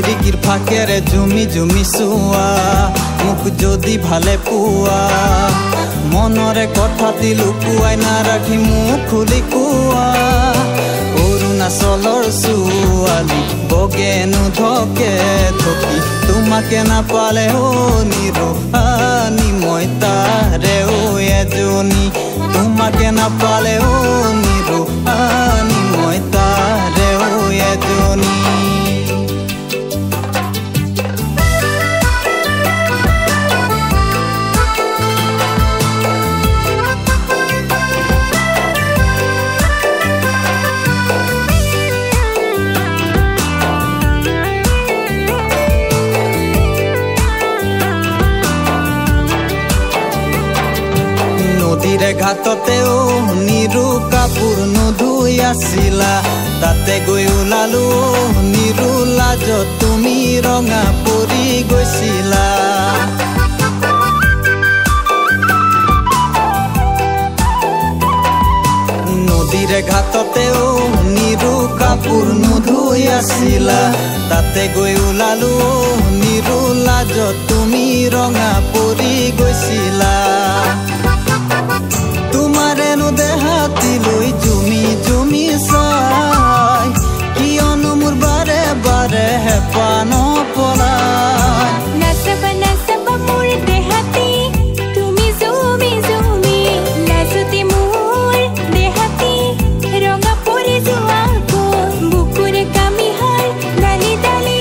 খিৰিকীৰ ফাকেৰে জুমি জুমি চোৱা মোক যদি ভালে পোৱা মনৰে কথাটি লুকুৱাই নাৰাখি মোক খুলি কোৱা অৰুণাচলৰ ছোৱালী বগেনো ধকে থকি তোমাকে নাপালে নিৰোহানি মই তাৰে এজনী তোমাকে নাপালে নিৰোহানি মই তাৰে এজনী নদীৰে ঘাটতেও নিৰু কাপোৰ নুধুই আছিলা তাতে গৈ ওলালো নিৰু লাজত তুমি ৰঙা পৰি গৈছিলা নদীৰে ঘাটতেও নিৰু কাপোৰ নুধুই আছিলা তাতে গৈ ওলালো নিৰু লাজত তুমি ৰঙা পৰি গৈছিলা তোমাৰেনো দেহাতি লৈ জুমি জুমি চাই কিয়নো মোৰ বাৰে বাৰে হেঁপাহ নপলাই নাচাবা নাচাবা মোৰ দেহাতি তুমি জুমি জুমি লাজতে মোৰ দেহাতি ৰঙা পৰি যোৱা বুকুৰে কামিহাৰ ডালি ডালি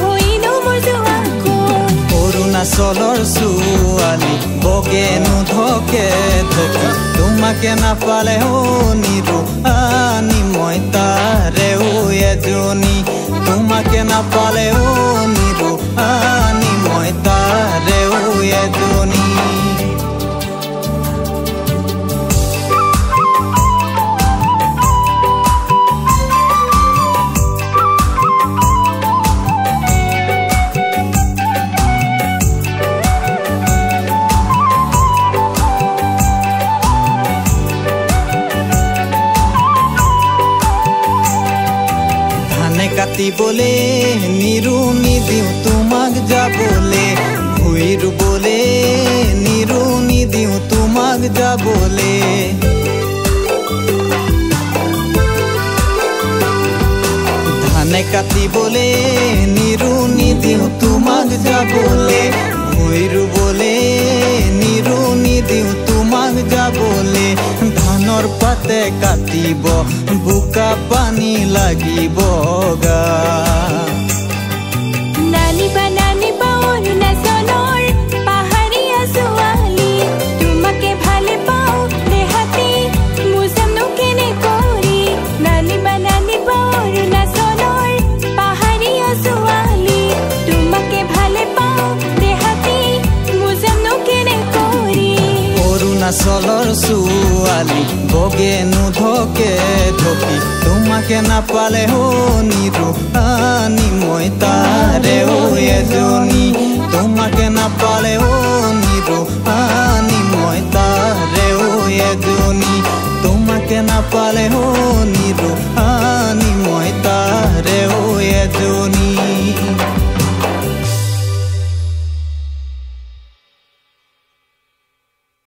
হৈনো মোৰ যোৱা অৰুণাচলৰ ছোৱালী বগেনো ধকে ধকি তোমাকে নাপালে নিৰোহানি মই তাৰে এজনী তোমাকে নাপালে নিৰোহানি মই তাৰে এজনী কাটিবলে নিৰু নিদিওঁ তোমাক যাবলে ভুই ৰুবলে নিৰু নিদিওঁ তোমাক যাবলে ধানে কাটিবলে নিৰু নিদিওঁ তোমাক যাবলে ভুই ৰুবলে নিৰু নিদিওঁ তোমাক যাবলে ধানৰ পাতে কাটিব বোকা পানী লাগিব গা নানিবা নানিবা অৰুণাচলৰ পাহাৰীয়া ছোৱালী তোমাকে ভালে পাওঁ দেহাতি বুজামনো কেনে কৰি নানিবা নানিবা অৰুণাচলৰ পাহাৰীয়া ছোৱালী তোমাকে ভালে পাওঁ দেহাতি বুজামনো কেনে কৰি অৰুণাচলৰ ছোৱালী বগেনো ধকে ধকি তোমাকে নাপালে নিৰোহানি মই তাৰে এজনী তোমাকে